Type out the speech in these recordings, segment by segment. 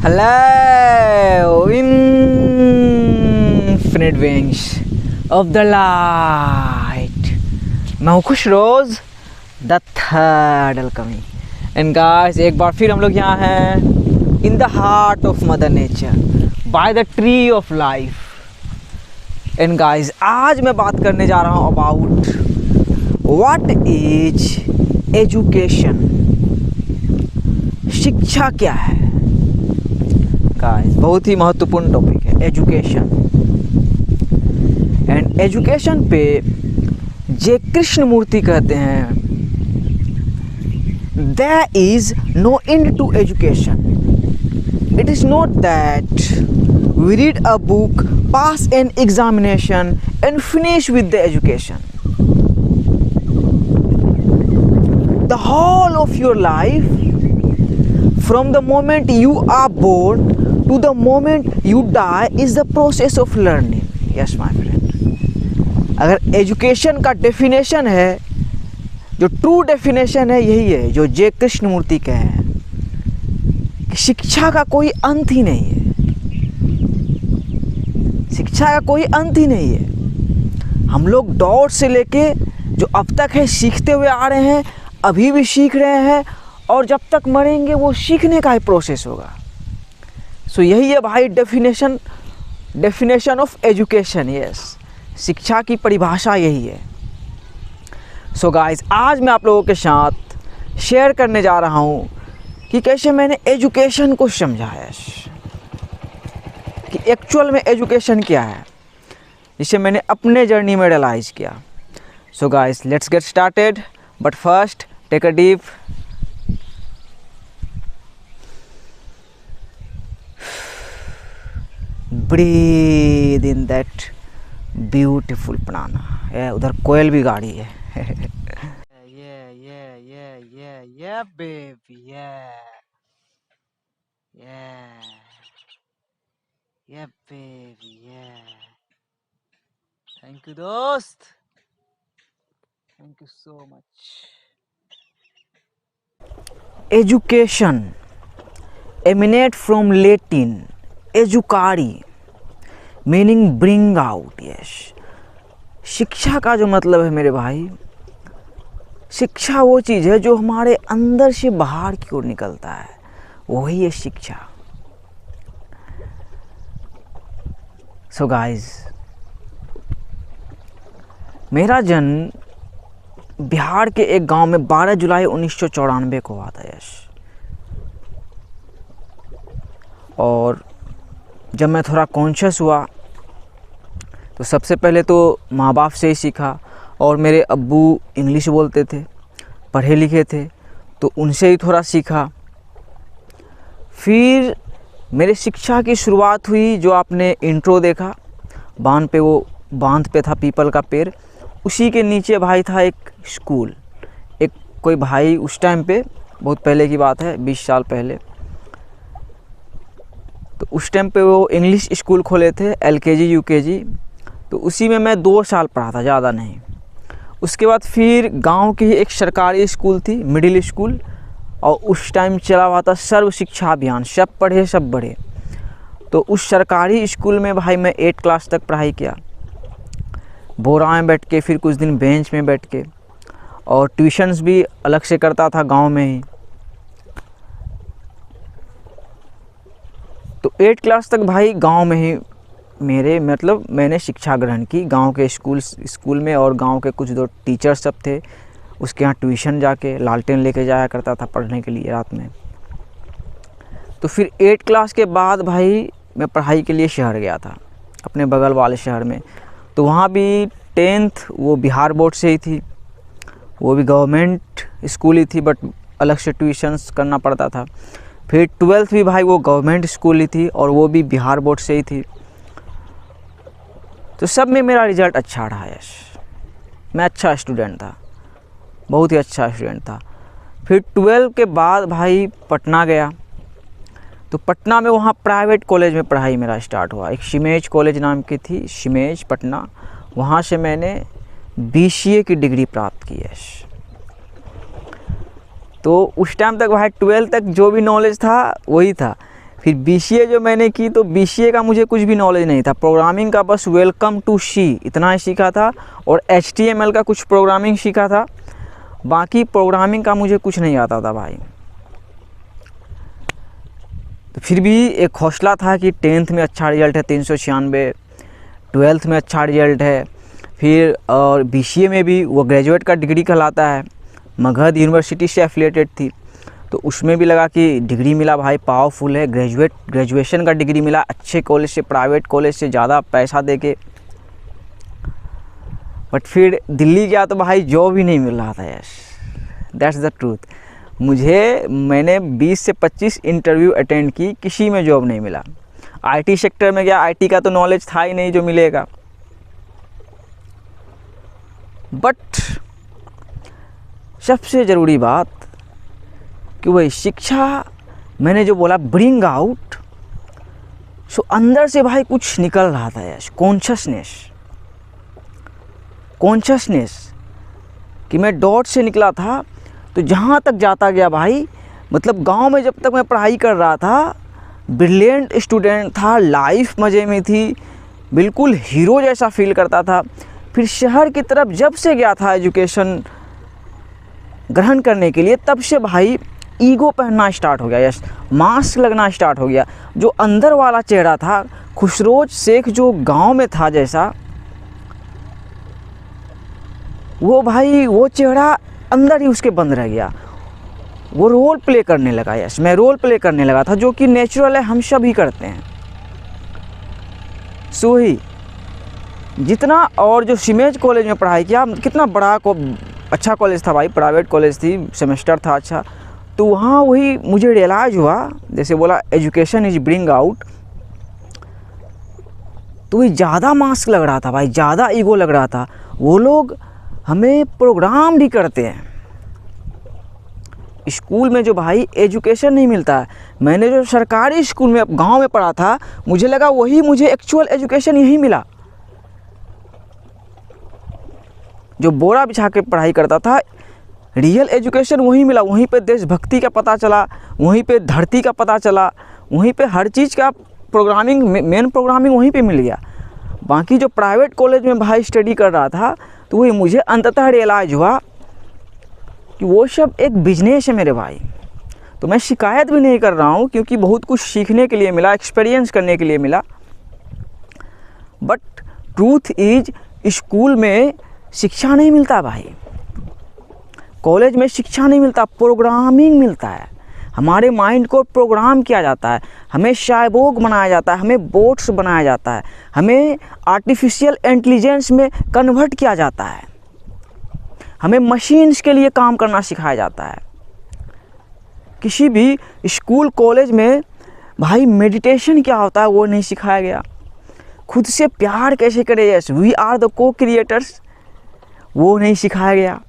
Hello, infinite wings of the light. मैं हूँ खुश रोज द थर्ड अलकमी एंड गाइस एक बार फिर हम लोग यहाँ हैं in the heart of mother nature by the tree of life. And guys आज मैं बात करने जा रहा हूँ अबाउट व्हाट इज एजुकेशन। शिक्षा क्या है गाइस, बहुत ही महत्वपूर्ण टॉपिक है एजुकेशन। एंड एजुकेशन पे जे कृष्णमूर्ति कहते हैं there is no end to education. It is not that we read a book, pass an examination and finish with the education. The whole of your life, from the moment you are born to the moment you die, is the process of learning. Yes my friend. अगर education का definition है, जो true definition है यही है जो जे कृष्णमूर्ति कहे हैं कि शिक्षा का कोई अंत ही नहीं है। शिक्षा का कोई अंत ही नहीं है। हम लोग दौर से लेके जो अब तक है सीखते हुए आ रहे हैं, अभी भी सीख रहे हैं और जब तक मरेंगे वो सीखने का ही प्रोसेस होगा। सो यही है भाई डेफिनेशन ऑफ एजुकेशन। यस, शिक्षा की परिभाषा यही है। सो गाइस आज मैं आप लोगों के साथ शेयर करने जा रहा हूँ कि कैसे मैंने एजुकेशन को समझा है, कि एक्चुअल में एजुकेशन क्या है, जिसे मैंने अपने जर्नी में रियलाइज़ किया। So guys let's get started, but first take a deep breath in that beautiful प्राणा। उधर कोयल भी गाड़ी है। Yeah baby, yeah baby, thank you दोस्त, thank you so much। Education emanate from Latin educare meaning bring out। yes, शिक्षा का जो मतलब है मेरे भाई, शिक्षा वो चीज़ है जो हमारे अंदर से बाहर की ओर निकलता है, वही है शिक्षा। सो गाइस मेरा जन्म बिहार के एक गांव में 12 जुलाई 1994 को हुआ था। यश, और जब मैं थोड़ा कॉन्शियस हुआ तो सबसे पहले तो माँ बाप से ही सीखा। और मेरे अब्बू इंग्लिश बोलते थे, पढ़े लिखे थे, तो उनसे ही थोड़ा सीखा। फिर मेरे शिक्षा की शुरुआत हुई, जो आपने इंट्रो देखा, बांध पे था पीपल का पेड़, उसी के नीचे भाई था एक स्कूल। एक कोई भाई उस टाइम पे, बहुत पहले की बात है, 20 साल पहले, तो उस टाइम पे वो इंग्लिश स्कूल खोले थे, LKG UKG, तो उसी में मैं 2 साल पढ़ा था, ज़्यादा नहीं। उसके बाद फिर गांव की एक सरकारी स्कूल थी, मिडिल स्कूल, और उस टाइम चला हुआ था सर्व शिक्षा अभियान, सब पढ़े सब बढ़े। तो उस सरकारी स्कूल में भाई मैं 8 क्लास तक पढ़ाई किया, बोरा में बैठ के, फिर कुछ दिन बेंच में बैठ के, और ट्यूशन्स भी अलग से करता था गांव में ही। तो 8 क्लास तक भाई गांव में ही मैंने शिक्षा ग्रहण की, गांव के स्कूल में। और गांव के कुछ 2 टीचर सब थे, उसके यहाँ ट्यूशन जाके लालटेन लेके जाया करता था पढ़ने के लिए रात में। तो फिर 8 क्लास के बाद भाई मैं पढ़ाई के लिए शहर गया था, अपने बगल वाले शहर में। तो वहाँ भी 10th वो बिहार बोर्ड से ही थी, वो भी गवर्नमेंट स्कूल ही थी, बट अलग से ट्यूशन्स करना पड़ता था। फिर 12th भी भाई वो गवर्नमेंट स्कूल ही थी, और वो भी बिहार बोर्ड से ही थी। तो सब में मेरा रिज़ल्ट अच्छा रहा। यश, मैं अच्छा स्टूडेंट था, बहुत ही अच्छा स्टूडेंट था। फिर 12 के बाद भाई पटना गया, तो पटना में वहाँ प्राइवेट कॉलेज में पढ़ाई मेरा स्टार्ट हुआ। एक शिमेज कॉलेज नाम की थी, शिमेज पटना, वहाँ से मैंने BCA की डिग्री प्राप्त की। यश, तो उस टाइम तक भाई 12 तक जो भी नॉलेज था वही था। फिर बीसीए जो मैंने की तो बीसीए का मुझे कुछ भी नॉलेज नहीं था, प्रोग्रामिंग का बस वेलकम टू सी इतना ही सीखा था और HTML का कुछ प्रोग्रामिंग सीखा था, बाकी प्रोग्रामिंग का मुझे कुछ नहीं आता था भाई। तो फिर भी एक हौसला था कि 10th में अच्छा रिजल्ट है 396, 12th में अच्छा रिजल्ट है, फिर और बीसीए में भी वो ग्रेजुएट का डिग्री कहलाता है, मगध यूनिवर्सिटी से एफिलिएटेड थी, तो उसमें भी लगा कि डिग्री मिला भाई, पावरफुल है, ग्रेजुएशन का डिग्री मिला अच्छे कॉलेज से, प्राइवेट कॉलेज से, ज़्यादा पैसा दे के। बट फिर दिल्ली गया तो भाई जॉब ही नहीं मिल रहा था। Yes, that's the truth. मैंने 20 से 25 इंटरव्यू अटेंड की, किसी में जॉब नहीं मिला। आईटी सेक्टर में गया, आईटी का तो नॉलेज था ही नहीं जो मिलेगा। बट सबसे ज़रूरी बात कि वही शिक्षा, मैंने जो बोला ब्रिंग आउट, सो अंदर से भाई कुछ निकल रहा था। यस, कॉन्शसनेस कि मैं डॉट से निकला था, तो जहाँ तक जाता गया भाई, मतलब गांव में जब तक मैं पढ़ाई कर रहा था, ब्रिलियंट स्टूडेंट था, लाइफ मज़े में थी, बिल्कुल हीरो जैसा फील करता था। फिर शहर की तरफ जब से गया था एजुकेशन ग्रहण करने के लिए, तब से भाई ईगो पहनना स्टार्ट हो गया। यस, मास्क लगना स्टार्ट हो गया। जो अंदर वाला चेहरा था, खुशरोज शेख जो गांव में था जैसा, वो भाई वो चेहरा अंदर ही उसके बंद रह गया। वो रोल प्ले करने लगा। यस, मैं रोल प्ले करने लगा था, जो कि नेचुरल है, हम सभी करते हैं। सो ही जितना, और जो सिमेज कॉलेज में पढ़ाई किया, कितना बड़ा अच्छा कॉलेज था भाई, प्राइवेट कॉलेज थी, सेमेस्टर था अच्छा, तो वहाँ वही मुझे रियलाइज़ हुआ, जैसे बोला एजुकेशन इज ब्रिंग आउट, तो वही ज़्यादा मास्क लग रहा था भाई, ज़्यादा ईगो लग रहा था। वो लोग हमें प्रोग्राम भी करते हैं। स्कूल में जो भाई एजुकेशन नहीं मिलता है, मैंने जो सरकारी स्कूल में गांव में पढ़ा था, मुझे लगा वही मुझे एक्चुअल एजुकेशन यही मिला। जो बोरा बिछा के पढ़ाई करता था, रियल एजुकेशन वहीं मिला। वहीं पे देशभक्ति का पता चला, वहीं पे धरती का पता चला, वहीं पे हर चीज़ का प्रोग्रामिंग, मेन प्रोग्रामिंग वहीं पे मिल गया। बाकी जो प्राइवेट कॉलेज में भाई स्टडी कर रहा था, तो वही मुझे अंततः रियलाइज़ हुआ कि वो सब एक बिजनेस है मेरे भाई। तो मैं शिकायत भी नहीं कर रहा हूँ, क्योंकि बहुत कुछ सीखने के लिए मिला, एक्सपीरियंस करने के लिए मिला। बट ट्रूथ इज, स्कूल में शिक्षा नहीं मिलता भाई, कॉलेज में शिक्षा नहीं मिलता, प्रोग्रामिंग मिलता है। हमारे माइंड को प्रोग्राम किया जाता है, हमें साइबोर्ग बनाया जाता है, हमें बोट्स बनाया जाता है, हमें आर्टिफिशियल इंटेलिजेंस में कन्वर्ट किया जाता है, हमें मशीन्स के लिए काम करना सिखाया जाता है। किसी भी स्कूल कॉलेज में भाई मेडिटेशन क्या होता है वो नहीं सिखाया गया। खुद से प्यार कैसे करें, यस वी आर द को क्रिएटर्स, वो नहीं सिखाया गया।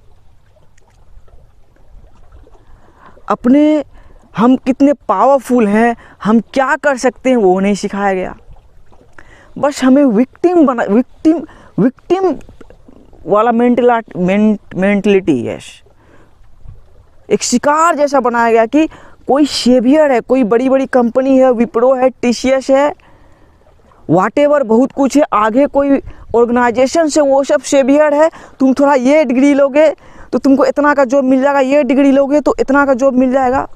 अपने हम कितने पावरफुल हैं, हम क्या कर सकते हैं, वो नहीं सिखाया गया। बस हमें विक्टिम वाला मेंटलिटी, यस, एक शिकार जैसा बनाया गया कि कोई सेवियर है, कोई बड़ी बड़ी कंपनी है, विप्रो है, TCS है, व्हाटएवर बहुत कुछ है, आगे कोई ऑर्गेनाइजेशन से, वो सब सेवियर है। तुम थोड़ा ये डिग्री लोगे तो तुमको इतना का जॉब मिल जाएगा, ये डिग्री लोगे तो इतना का जॉब मिल जाएगा।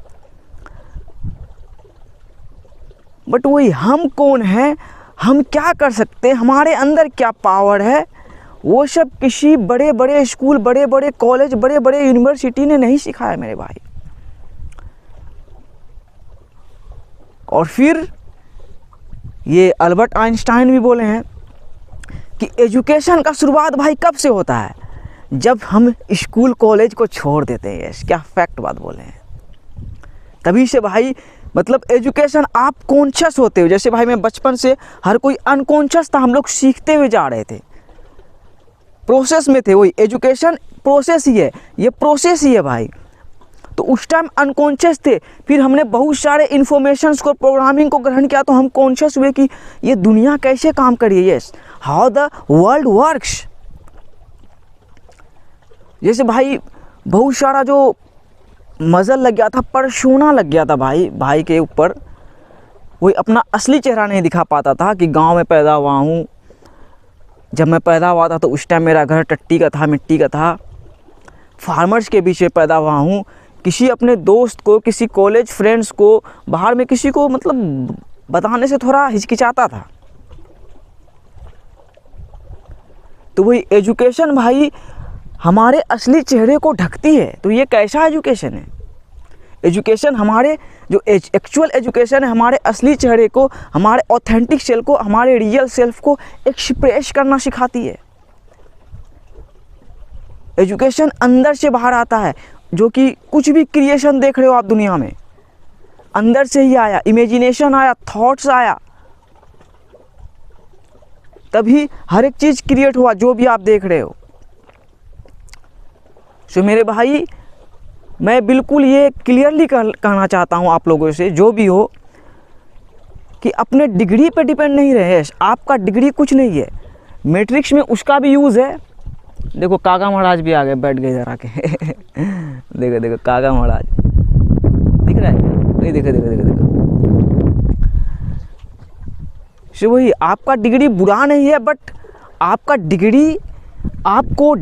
बट वही हम कौन है, हम क्या कर सकते हैं, हमारे अंदर क्या पावर है, वो सब किसी बड़े बड़े स्कूल, बड़े बड़े कॉलेज, बड़े बड़े यूनिवर्सिटी ने नहीं सिखाया मेरे भाई। और फिर ये अल्बर्ट आइंस्टाइन भी बोले हैं कि एजुकेशन का शुरुआत भाई कब से होता है, जब हम स्कूल कॉलेज को छोड़ देते हैं। यस, क्या फैक्ट बात बोले हैं। तभी से भाई, मतलब एजुकेशन आप कॉन्शियस होते हो। जैसे भाई मैं बचपन से, हर कोई अनकॉन्शियस था, हम लोग सीखते हुए जा रहे थे, प्रोसेस में थे। वही एजुकेशन प्रोसेस ही है, ये प्रोसेस ही है भाई। तो उस टाइम अनकॉन्शियस थे, फिर हमने बहुत सारे इन्फॉर्मेशंस को, प्रोग्रामिंग को ग्रहण किया, तो हम कॉन्शियस हुए कि ये दुनिया कैसे काम कर रही है, yes, how the world works. जैसे भाई बहुत सारा जो मज़ल लग गया था, परसोना लग गया था भाई के ऊपर, वही अपना असली चेहरा नहीं दिखा पाता था कि गांव में पैदा हुआ हूँ। जब मैं पैदा हुआ था तो उस टाइम मेरा घर टट्टी का था, मिट्टी का था, फार्मर्स के बीच में पैदा हुआ हूँ। किसी अपने दोस्त को, किसी कॉलेज फ्रेंड्स को, बाहर में किसी को मतलब बताने से थोड़ा हिचकिचाता था। तो वही एजुकेशन भाई हमारे असली चेहरे को ढकती है। तो ये कैसा एजुकेशन है? एजुकेशन हमारे जो एक्चुअल एजुकेशन है हमारे असली चेहरे को, हमारे ऑथेंटिक सेल्फ को, हमारे रियल सेल्फ को एक्सप्रेस करना सिखाती है। एजुकेशन अंदर से बाहर आता है, जो कि कुछ भी क्रिएशन देख रहे हो आप दुनिया में, अंदर से ही आया, इमेजिनेशन आया, थॉट्स आया, तभी हर एक चीज़ क्रिएट हुआ जो भी आप देख रहे हो। सो मेरे भाई, मैं बिल्कुल ये क्लियरली कहना चाहता हूँ आप लोगों से, जो भी हो, कि अपने डिग्री पे डिपेंड नहीं रहे। आपका डिग्री कुछ नहीं है, मैट्रिक्स में उसका भी यूज़ है। देखो काका महाराज भी आ गए, बैठ गए इधर आके देखो देखो काका महाराज दिख रहा है नहीं? देखो देखो देखो देखो। सो वही, आपका डिग्री बुरा नहीं है, बट आपका डिग्री आपको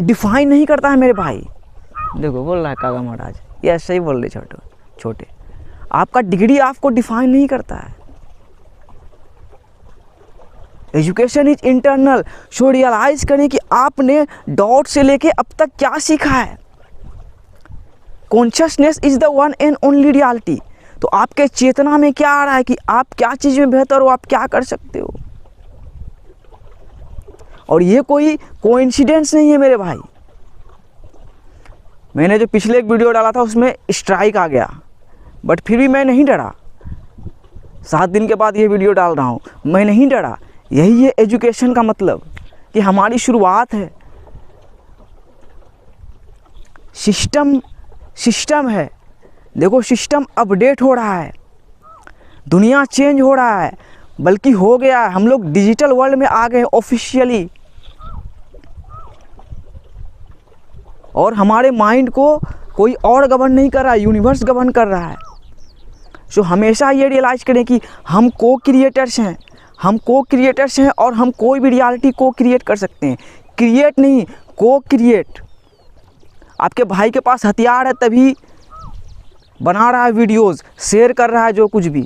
डिफाइन नहीं करता है मेरे भाई। देखो बोल रहा है काका महाराज, ये ऐसे ही बोल रहे छोटे। आपका डिग्री आपको डिफाइन नहीं करता है। Education is internal. So realise करें कि आपने डॉट से लेके अब तक क्या सीखा है। Consciousness is the one and only reality. तो आपके चेतना में क्या आ रहा है कि आप क्या चीज़ में बेहतर हो, आप क्या कर सकते हो। और ये कोई कोइंसिडेंस नहीं है मेरे भाई। मैंने जो पिछले एक वीडियो डाला था उसमें स्ट्राइक आ गया, बट फिर भी मैं नहीं डरा। 7 दिन के बाद ये वीडियो डाल रहा हूँ, मैं नहीं डरा। यही है एजुकेशन का मतलब, कि हमारी शुरुआत है। सिस्टम है। देखो सिस्टम अपडेट हो रहा है, दुनिया चेंज हो रहा है, बल्कि हो गया है। हम लोग डिजिटल वर्ल्ड में आ गए ऑफिशियली, और हमारे माइंड को कोई और गवर्न नहीं कर रहा है, यूनिवर्स गवर्न कर रहा है। सो हमेशा ये रियलाइज़ करें कि हम को क्रिएटर्स हैं, और हम कोई भी रियलिटी को क्रिएट कर सकते हैं। क्रिएट नहीं, को क्रिएट। आपके भाई के पास हथियार है तभी बना रहा है वीडियोस, शेयर कर रहा है जो कुछ भी।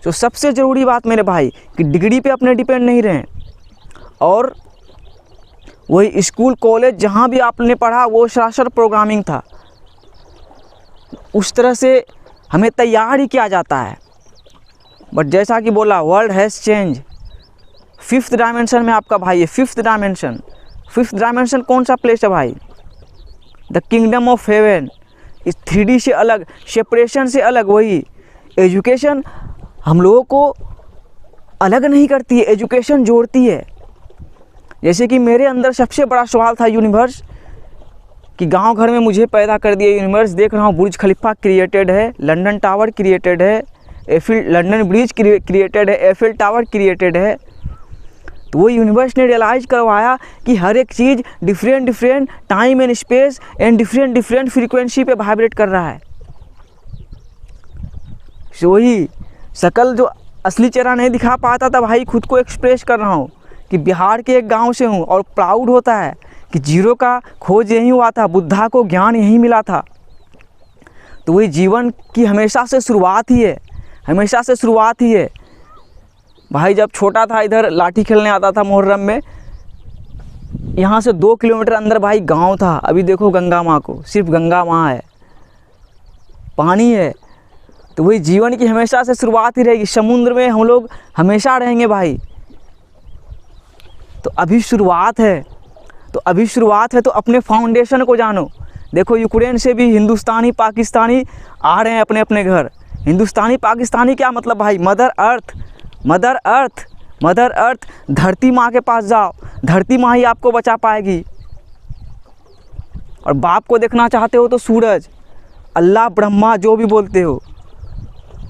तो सबसे ज़रूरी बात मेरे भाई कि डिग्री पे अपने डिपेंड नहीं रहें, और वही स्कूल कॉलेज जहाँ भी आपने पढ़ा वो सरासर प्रोग्रामिंग था, उस तरह से हमें तैयार ही किया जाता है। बट जैसा कि बोला, world has change. 5th dimension में आपका भाई है। 5th डायमेंशन कौन सा प्लेस है भाई? The kingdom of haven. इस 3D से अलग, सेपरेशन से अलग। वही एजुकेशन हम लोगों को अलग नहीं करती है, एजुकेशन जोड़ती है। जैसे कि मेरे अंदर सबसे बड़ा सवाल था यूनिवर्स, कि गांव घर में मुझे पैदा कर दिया यूनिवर्स। देख रहा हूँ बुर्ज खलीफा क्रिएटेड है, लंदन टावर क्रिएटेड है, लंदन ब्रिज क्रिएटेड है, एफिल टावर क्रिएटेड है। तो वो यूनिवर्स ने रियलाइज़ करवाया कि हर एक चीज़ different time and space and different frequency पे वाइब्रेट कर रहा है। सो वही शकल जो असली चेहरा नहीं दिखा पाता था भाई, खुद को एक्सप्रेस कर रहा हूँ कि बिहार के एक गांव से हूँ, और प्राउड होता है कि जीरो का खोज यहीं हुआ था, बुद्धा को ज्ञान यहीं मिला था। तो वही जीवन की हमेशा से शुरुआत ही है भाई। जब छोटा था इधर लाठी खेलने आता था मुहर्रम में, यहाँ से 2 किलोमीटर अंदर भाई गांव था। अभी देखो गंगा माँ को, सिर्फ गंगा माँ है, पानी है। तो वही जीवन की हमेशा से शुरुआत ही रहेगी। समुद्र में हम लोग हमेशा रहेंगे भाई। तो अभी शुरुआत है, तो अपने फाउंडेशन को जानो। देखो यूक्रेन से भी हिंदुस्तानी पाकिस्तानी आ रहे हैं अपने अपने घर। हिंदुस्तानी पाकिस्तानी क्या मतलब भाई? Mother earth. धरती माँ के पास जाओ, धरती माँ ही आपको बचा पाएगी। और बाप को देखना चाहते हो तो सूरज, अल्लाह, ब्रह्मा, जो भी बोलते हो।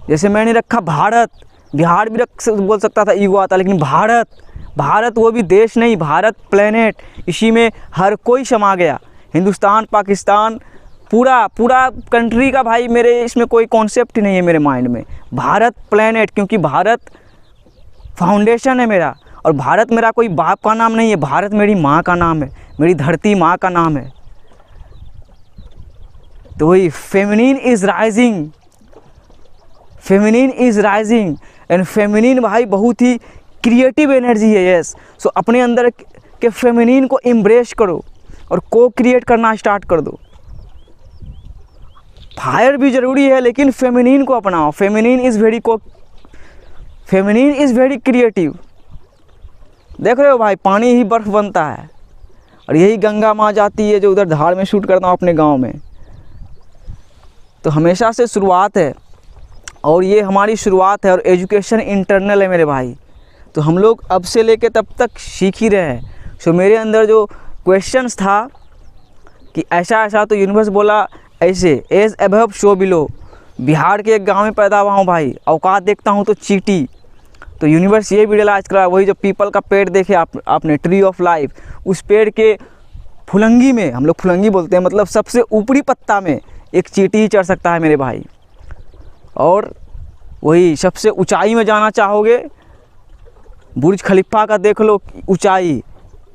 जैसे मैंने रखा भारत, बिहार भी बोल सकता था, ईगो आता, लेकिन भारत वो भी देश नहीं, भारत प्लेनेट। इसी में हर कोई समा गया। हिंदुस्तान, पाकिस्तान, पूरा पूरा कंट्री का भाई, मेरे इसमें कोई कॉन्सेप्ट ही नहीं है मेरे माइंड में। भारत प्लेनेट, क्योंकि भारत फाउंडेशन है मेरा, और भारत मेरा कोई बाप का नाम नहीं है, भारत मेरी माँ का नाम है, मेरी धरती माँ का नाम है। तो वही feminine is rising, feminine is rising and feminine भाई बहुत ही क्रिएटिव एनर्जी है। यस, सो अपने अंदर के फेमिनिन को एम्ब्रेस करो और को क्रिएट करना स्टार्ट कर दो। फायर भी ज़रूरी है, लेकिन फेमिनिन को अपनाओ। Feminine is very creative. देख रहे हो भाई, पानी ही बर्फ़ बनता है, और यही गंगा माँ जाती है जो उधर धार में शूट करता हूँ अपने गांव में। तो हमेशा से शुरुआत है, और ये हमारी शुरुआत है, और एजुकेशन इंटरनल है मेरे भाई। तो हम लोग अब से लेके तब तक सीख ही रहे हैं। सो मेरे अंदर जो क्वेश्चंस था कि ऐसा ऐसा, तो यूनिवर्स बोला ऐसे, as above so below. Bihar के एक गांव में पैदा हुआ हूँ भाई, औकात देखता हूँ तो चींटी। तो यूनिवर्स ये भी रियलाइज़ करा, वही जो पीपल का पेड़ देखे आपने, ट्री ऑफ लाइफ, उस पेड़ के फुलंगी में, हम लोग फुलंगी बोलते हैं, मतलब सबसे ऊपरी पत्ता में एक चींटी ही चढ़ सकता है मेरे भाई। और वही सबसे ऊंचाई में जाना चाहोगे, बुर्ज खलीफा का देख लो ऊंचाई,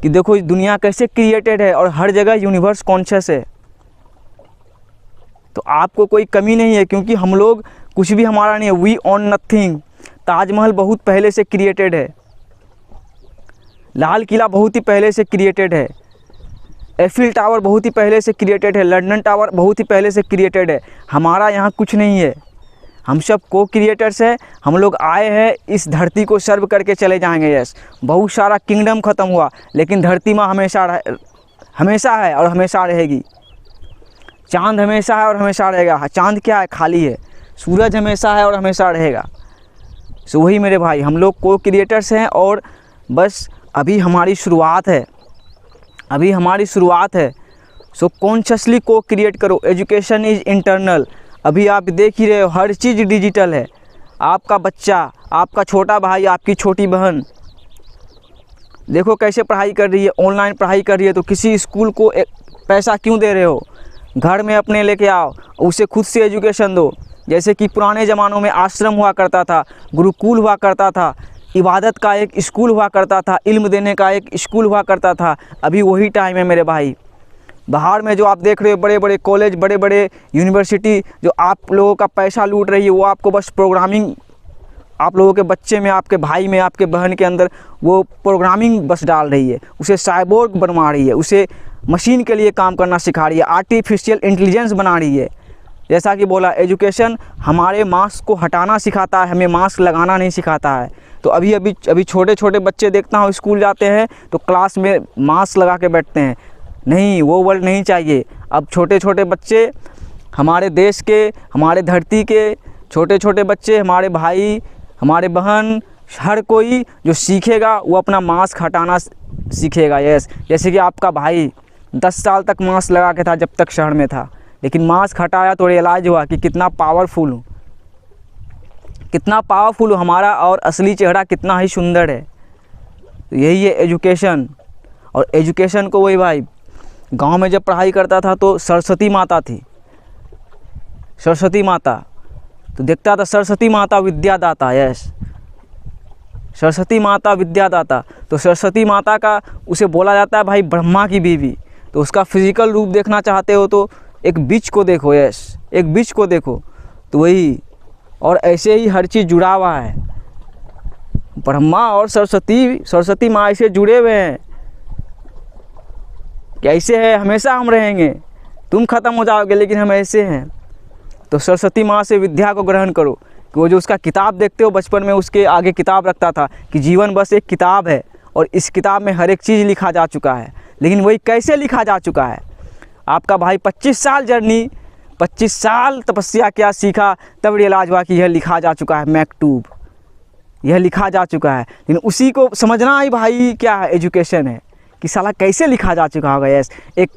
कि देखो इस दुनिया कैसे क्रिएटेड है, और हर जगह यूनिवर्स कॉन्शियस है। तो आपको कोई कमी नहीं है, क्योंकि हम लोग कुछ भी हमारा नहीं है, वी ओन नथिंग। ताजमहल बहुत पहले से क्रिएटेड है, लाल किला बहुत ही पहले से क्रिएटेड है, एफिल टावर बहुत ही पहले से क्रिएटेड है, लंदन टावर बहुत ही पहले से क्रिएटेड है। हमारा यहाँ कुछ नहीं है, हम सब को क्रिएटर्स हैं। हम लोग आए हैं, इस धरती को सर्व करके चले जाएंगे। यस, बहुत सारा किंगडम ख़त्म हुआ, लेकिन धरती माँ हमेशा है और हमेशा रहेगी। चांद हमेशा है और हमेशा रहेगा। चांद क्या है? खाली है। सूरज हमेशा है और हमेशा रहेगा। सो वही मेरे भाई, हम लोग को क्रिएटर्स हैं, और बस अभी हमारी शुरुआत है, अभी हमारी शुरुआत है। सो कॉन्शियसली को क्रिएट करो। Education is internal. अभी आप देख ही रहे हो, हर चीज़ डिजिटल है। आपका बच्चा, आपका छोटा भाई, आपकी छोटी बहन देखो कैसे पढ़ाई कर रही है, ऑनलाइन पढ़ाई कर रही है। तो किसी स्कूल को पैसा क्यों दे रहे हो? घर में अपने लेके आओ, उसे खुद से एजुकेशन दो। जैसे कि पुराने ज़मानों में आश्रम हुआ करता था, गुरुकुल हुआ करता था, इबादत का एक स्कूल हुआ करता था, इल्म देने का एक स्कूल हुआ करता था। अभी वही टाइम है मेरे भाई। बाहर में जो आप देख रहे हो बड़े बड़े कॉलेज, बड़े बड़े यूनिवर्सिटी जो आप लोगों का पैसा लूट रही है, वो आपको बस प्रोग्रामिंग, आप लोगों के बच्चे में, आपके भाई में, आपके बहन के अंदर वो प्रोग्रामिंग बस डाल रही है, उसे साइबोर्ग बनवा रही है, उसे मशीन के लिए काम करना सिखा रही है, आर्टिफिशियल इंटेलिजेंस बना रही है। जैसा कि बोला, एजुकेशन हमारे मास्क को हटाना सिखाता है, हमें मास्क लगाना नहीं सिखाता है। तो अभी छोटे छोटे बच्चे देखता हूँ स्कूल जाते हैं तो क्लास में मास्क लगा के बैठते हैं। नहीं, वो वर्ल्ड नहीं चाहिए। अब छोटे छोटे बच्चे, हमारे देश के, हमारे धरती के छोटे छोटे बच्चे, हमारे भाई, हमारे बहन, हर कोई जो सीखेगा वो अपना मास्क हटाना सीखेगा। यस, जैसे कि आपका भाई 10 साल तक मास्क लगा के था जब तक शहर में था, लेकिन मास्क हटाया तो रियलाइज़ हुआ कि कितना पावरफुल हूँ, कितना पावरफुल हूँ, हमारा और असली चेहरा कितना ही सुंदर है। तो यही है एजुकेशन। और एजुकेशन को वही भाई, गांव में जब पढ़ाई करता था तो सरस्वती माता थी, सरस्वती माता, तो देखता था सरस्वती माता विद्यादाता। यस, सरस्वती माता विद्यादाता। तो सरस्वती माता का उसे बोला जाता है भाई ब्रह्मा की बीवी। तो उसका फिजिकल रूप देखना चाहते हो तो एक बीच को देखो। यस, एक बीच को देखो। तो वही, और ऐसे ही हर चीज़ जुड़ा हुआ है। ब्रह्मा और सरस्वती माँ ऐसे जुड़े हुए हैं, कैसे है, हमेशा हम रहेंगे। तुम ख़त्म हो जाओगे लेकिन हम ऐसे हैं। तो सरस्वती माँ से विद्या को ग्रहण करो। कि वो जो उसका किताब देखते हो बचपन में, उसके आगे किताब रखता था कि जीवन बस एक किताब है और इस किताब में हर एक चीज़ लिखा जा चुका है। लेकिन वही कैसे लिखा जा चुका है? आपका भाई 25 साल जर्नी, 25 साल तपस्या क्या सीखा, तब रियलाइज हुआ कि यह लिखा जा चुका है, मैक्टूब, यह लिखा जा चुका है। लेकिन उसी को समझना ही भाई क्या है, एजुकेशन है, कि साला कैसे लिखा जा चुका होगा। यस, एक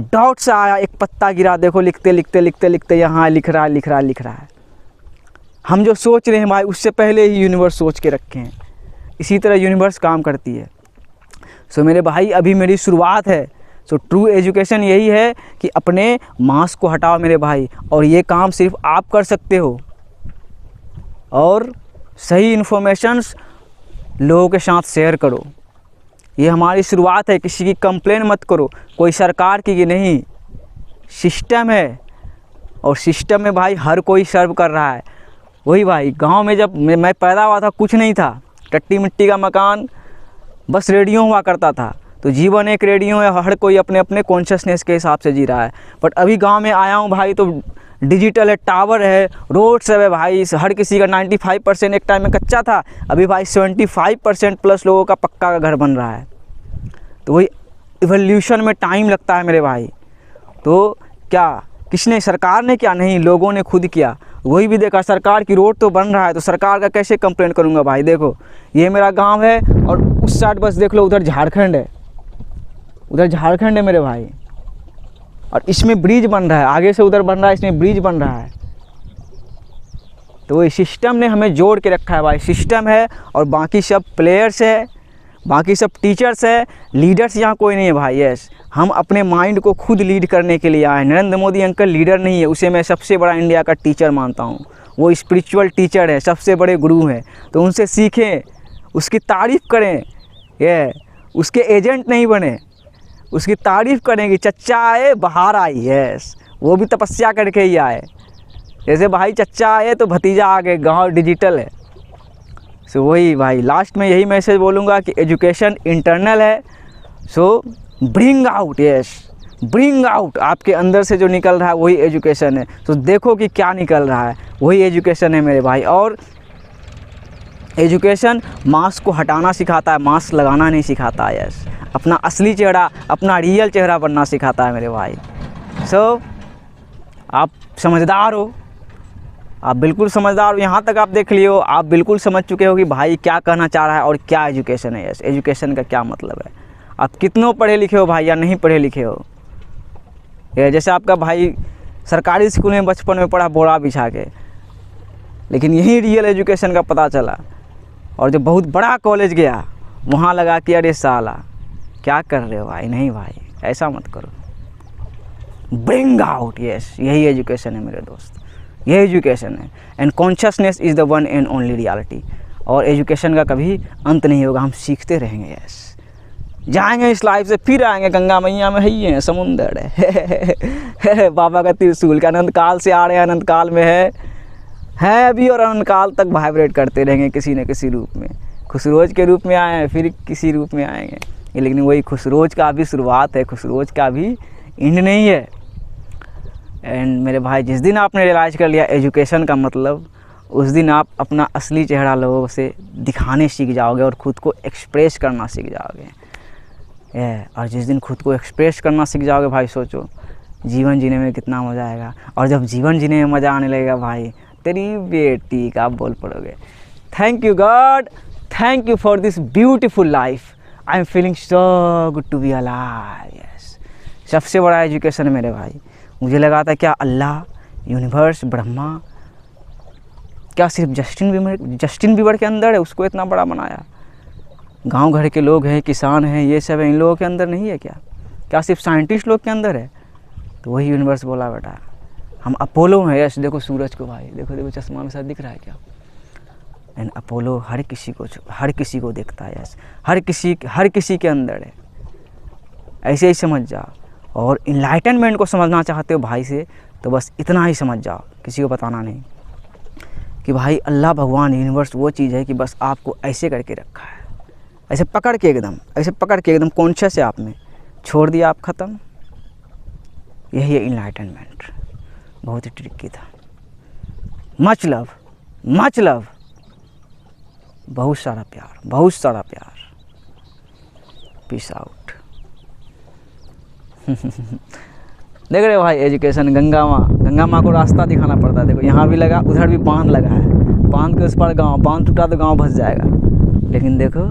डॉट से आया, एक पत्ता गिरा, देखो लिखते लिखते लिखते लिखते यहाँ लिख रहा है। हम जो सोच रहे हैं भाई, उससे पहले ही यूनिवर्स सोच के रखे हैं। इसी तरह यूनिवर्स काम करती है। सो मेरे भाई, अभी मेरी शुरुआत है। सो ट्रू एजुकेशन यही है कि अपने मास्क को हटाओ मेरे भाई, और ये काम सिर्फ आप कर सकते हो। और सही इन्फॉर्मेशंस लोगों के साथ शेयर करो। ये हमारी शुरुआत है, किसी की कंप्लेन मत करो, कोई सरकार की नहीं, सिस्टम है, और सिस्टम में भाई हर कोई सर्व कर रहा है। वही भाई, गांव में जब मैं पैदा हुआ था कुछ नहीं था, टट्टी मिट्टी का मकान, बस रेडियो हुआ करता था। तो जीवन एक रेडियो है, हर कोई अपने अपने कॉन्शियसनेस के हिसाब से जी रहा है। बट अभी गांव में आया हूँ भाई तो डिजिटल है, टावर है, रोड सब है भाई, हर किसी का 95% एक टाइम में कच्चा था, अभी भाई 75% प्लस लोगों का पक्का का घर बन रहा है। तो वही इवोल्यूशन में टाइम लगता है मेरे भाई। तो क्या किसने, सरकार ने क्या, नहीं, लोगों ने खुद किया। वही भी देखा, सरकार की रोड तो बन रहा है तो सरकार का कैसे कंप्लेंट करूंगा भाई। देखो ये मेरा गांव है और उस साइड बस देख लो, उधर झारखंड है, उधर झारखंड है मेरे भाई, और इसमें ब्रिज बन रहा है, आगे से उधर बन रहा है, इसमें ब्रिज बन रहा है। तो वही सिस्टम ने हमें जोड़ के रखा है भाई, सिस्टम है, और बाकी सब प्लेयर्स है, बाकी सब टीचर्स है, लीडर्स यहाँ कोई नहीं है भाई। यस, हम अपने माइंड को खुद लीड करने के लिए आए। नरेंद्र मोदी अंकल लीडर नहीं है, उसे मैं सबसे बड़ा इंडिया का टीचर मानता हूँ। वो स्पिरिचुअल टीचर है, सबसे बड़े गुरु हैं, तो उनसे सीखें, उसकी तारीफ़ करें। ये उसके एजेंट नहीं बने, उसकी तारीफ़ करें कि चच्चा आए बाहर आई। यस, वो भी तपस्या करके ही आए। जैसे भाई चच्चा आए तो भतीजा आ गए, गाँव डिजिटल है। सो वही भाई, लास्ट में यही मैसेज बोलूँगा कि एजुकेशन इंटरनल है, सो bring out, yes bring out, आपके अंदर से जो निकल रहा है वही एजुकेशन है। तो देखो कि क्या निकल रहा है, वही एजुकेशन है मेरे भाई। और एजुकेशन मास्क को हटाना सिखाता है, मास्क लगाना नहीं सिखाता है। यस, अपना असली चेहरा, अपना रियल चेहरा बनना सिखाता है मेरे भाई। सो आप समझदार हो, आप बिल्कुल समझदार हो, यहाँ तक आप देख लियो, आप बिल्कुल समझ चुके हो कि भाई क्या कहना चाह रहा है और क्या एजुकेशन है। यस, एजुकेशन का क्या मतलब है। आप कितनों पढ़े लिखे हो भाई या नहीं पढ़े लिखे हो, ये जैसे आपका भाई सरकारी स्कूल में बचपन में पढ़ा बोरा बिछा के, लेकिन यही रियल एजुकेशन का पता चला। और जब बहुत बड़ा कॉलेज गया वहाँ लगा कि अरे साला क्या कर रहे हो भाई। नहीं भाई, ऐसा मत करो, ब्रिंग आउट। यस, यही एजुकेशन है मेरे दोस्त, यही एजुकेशन है। And consciousness is the one and only reality. और एजुकेशन का कभी अंत नहीं होगा, हम सीखते रहेंगे। यस, जाएंगे इस लाइफ से फिर आएंगे, गंगा मैया में ही है, समुंदर है बाबा का त्रिशूल का, अनंत काल से आ रहे हैं, अनंत काल में है अभी, और अनंत काल तक वाइब्रेट करते रहेंगे किसी न किसी रूप में। खुशरोज के रूप में आए हैं, फिर किसी रूप में आएंगे, लेकिन वही खुशरोज का भी शुरुआत है, खुशरोज का भी एंड नहीं है। एंड मेरे भाई, जिस दिन आपने रियलाइज़ कर लिया एजुकेशन का मतलब, उस दिन आप अपना असली चेहरा लोगों से दिखाने सीख जाओगे और ख़ुद को एक्सप्रेस करना सीख जाओगे। और जिस दिन खुद को एक्सप्रेस करना सीख जाओगे भाई, सोचो जीवन जीने में कितना मज़ा आएगा। और जब जीवन जीने में मज़ा आने लगेगा भाई, तेरी बेटी का आप बोल पड़ोगे, thank you God, thank you for this beautiful life, I am feeling so good to be alive. Yes, सबसे बड़ा एजुकेशन है मेरे भाई। मुझे लगा था क्या अल्लाह, यूनिवर्स, ब्रह्मा, क्या सिर्फ जस्टिन बीबर के अंदर है, उसको इतना बड़ा बनाया। गांव घर के लोग हैं, किसान हैं, ये सब है, इन लोगों के अंदर नहीं है क्या सिर्फ साइंटिस्ट लोग के अंदर है। तो वही यूनिवर्स बोला बेटा हम अपोलो हैं। यस, देखो सूरज को भाई, देखो देखो चश्मा में साथ दिख रहा है क्या। एंड अपोलो हर किसी को देखता है। यस, हर किसी के अंदर है, ऐसे ही समझ जाओ। और इनलाइटनमेंट को समझना चाहते हो भाई से, तो बस इतना ही समझ जाओ, किसी को बताना नहीं कि भाई अल्लाह भगवान यूनिवर्स वो चीज़ है कि बस आपको ऐसे करके रखा है, ऐसे पकड़ के एकदम कॉन्शियस है आप में, छोड़ दिया आप ख़त्म। यही है इनलाइटनमेंट। बहुत ही ट्रिकी था। मच लव, बहुत सारा प्यार। Peace out. देख रहे हो भाई, एजुकेशन, गंगा माँ को रास्ता दिखाना पड़ता है। देखो यहाँ भी लगा, उधर भी बांध लगा है, बांध के उस पर गाँव, बांध टूटा तो गाँव भस जाएगा। लेकिन देखो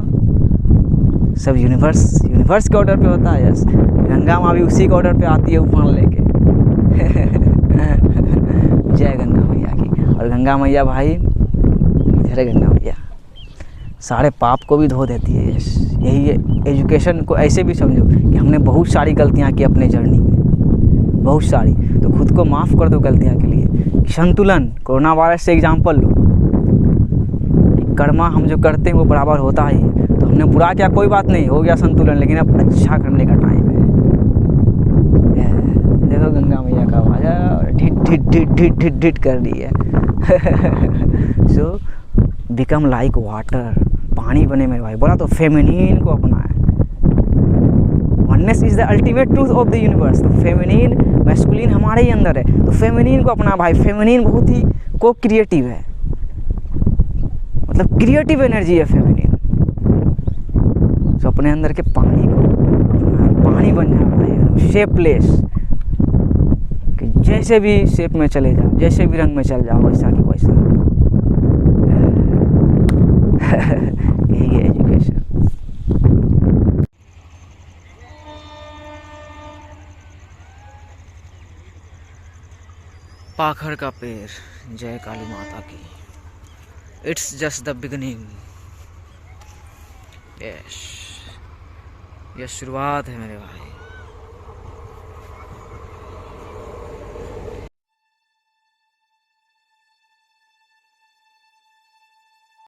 सब यूनिवर्स के ऑर्डर पे होता है। यस, गंगा माँ भी उसी के ऑर्डर पे आती है उफान लेके। जय गंगा मैया की। और गंगा मैया भाई, इधर है गंगा मैया, सारे पाप को भी धो देती है। यस, यही है एजुकेशन को। ऐसे भी समझो कि हमने बहुत सारी गलतियाँ की अपने जर्नी में, बहुत सारी, तो खुद को माफ़ कर दो गलतियाँ के लिए। संतुलन, कोरोना वायरस से एग्जाम्पल लो, कर्मा हम जो करते हैं वो बराबर होता ही है। तो हमने बुरा किया, कोई बात नहीं, हो गया संतुलन, लेकिन अब अच्छा करने का टाइम है। देखो गंगा मैया का आवाज़ ढिट ढिट ढिट ढिट ढिट ढिट कर रही है। सो बिकम लाइक वाटर, पानी बने मेरे भाई। बोला तो फेमिनिन को अपना है। Oneness is the ultimate truth of the universe. तो फेमिनिन मैस्कुलिन हमारे ही अंदर है, तो फेमिनिन को अपना भाई। फेमिनिन बहुत ही को क्रिएटिव है, मतलब क्रिएटिव एनर्जी है फेमिनिन। तो अपने अंदर के पानी को अपना, पानी बन जाओ भाई, शेपलेस, कि जैसे भी शेप में चले जाओ, जैसे भी रंग में चल जाओ, वैसा कि वैसा। यही है एजुकेशन। पाखर का पेड़, जय काली माता की। It's just the beginning. Yes, ये शुरुआत है मेरे भाई।